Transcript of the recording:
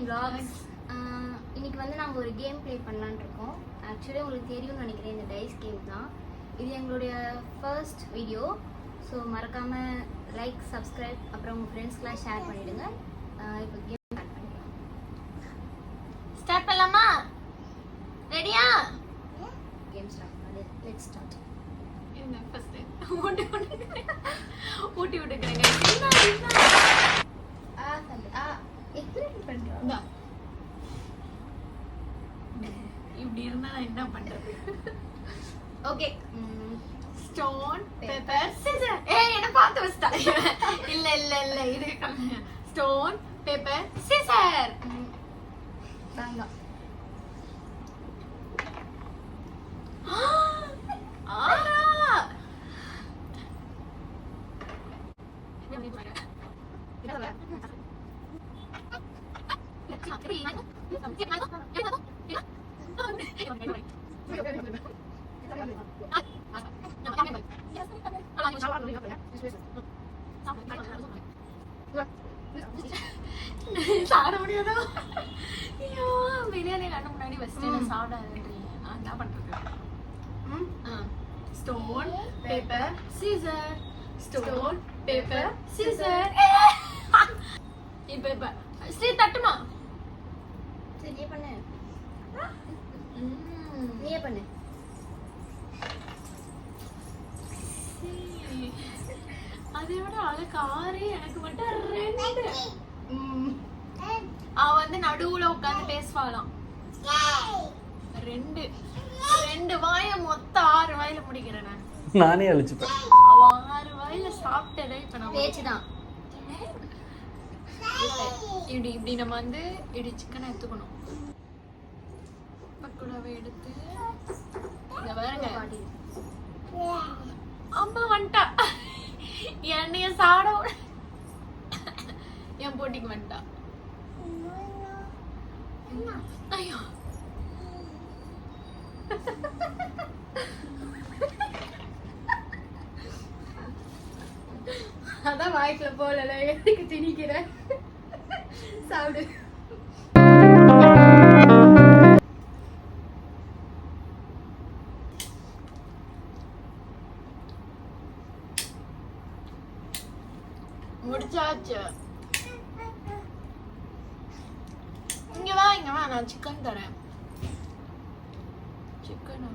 vlogs. இன்னைக்கு வந்து நாங்கள் ஒரு கேம் ப்ளே பண்ணலான்னு இருக்கோம். ஆக்சுவலி உங்களுக்கு தெரியும்னு நினைக்கிறேன், இந்த டைஸ் கேம் தான். இது எங்களுடைய ஃபர்ஸ்ட் வீடியோ. ஸோ மறக்காமல் லைக், சப்ஸ்கிரைப், அப்புறம் உங்கள் ஃப்ரெண்ட்ஸ்க்கெலாம் ஷேர் பண்ணிவிடுங்க. இப்போ கேம் ஸ்டார்ட் பண்ணிடலாம். ஸ்டார்ட் பண்ணலாமா? ரெடியா? கேம் ஸ்டார்ட் பண்ணி லெட்ஸ் ஸ்டார்ட். என்ன ஃபர்ஸ்ட் ஊட்டி விட்டுக்கிறேங்க. எக்ஸ்பிளைன் பண்ணுறோம். இப்படி இருந்தா நான் என்ன பண்றது? Okay, stone paper scissor. ஏய் என்ன பார்த்து வச்சிட்டா. இல்ல இல்ல இல்ல இது ஸ்டோன் பேப்பர் சிசர். வாங்க. சாப்பிட முடியாதோ? ஐயோ பிரியாணி கண்ணு முன்னாடி வச்சுட்டு நான் சாப்பிடாதுன்றீங்க. நான் என்ன பண்றது? Stone paper Caesar. Stone paper Caesar. இப்ப இப்ப ஸ்ரீ தட்டுமா? சரி, நீ பண்ணு. நீயே பண்ணு. அதை விட அழகு ஆறு, எனக்கு மட்டும் ரெண்டு. அவ வந்து நடுவுல உட்காந்து பேசுவாளாம். ரெண்டு ரெண்டு வாய மொத்த 6 வாயில முடிக்கிறேன் நான். நானே அழிச்சுப்பேன். அவ 6 வாயில சாப்பிட்டதே இப்ப நான் பேச்சுதான். இப்படி இப்படி நம்ம வந்து இப்படி சிக்கனை எடுத்துக்கணும். பக்குடாவை எடுத்து இங்க பாருங்க. அம்மா வந்துட்டா. என்னைய சாட என் போட்டிக்கு வந்துட்டா. ஐயோ அதான் வாய்க்குள்ள போல எதுக்கு திணிக்கிறேன். சாப்பிடு. முடிச்சாச்சு. இங்க வா நான் சிக்கன் தரேன். சிக்கன்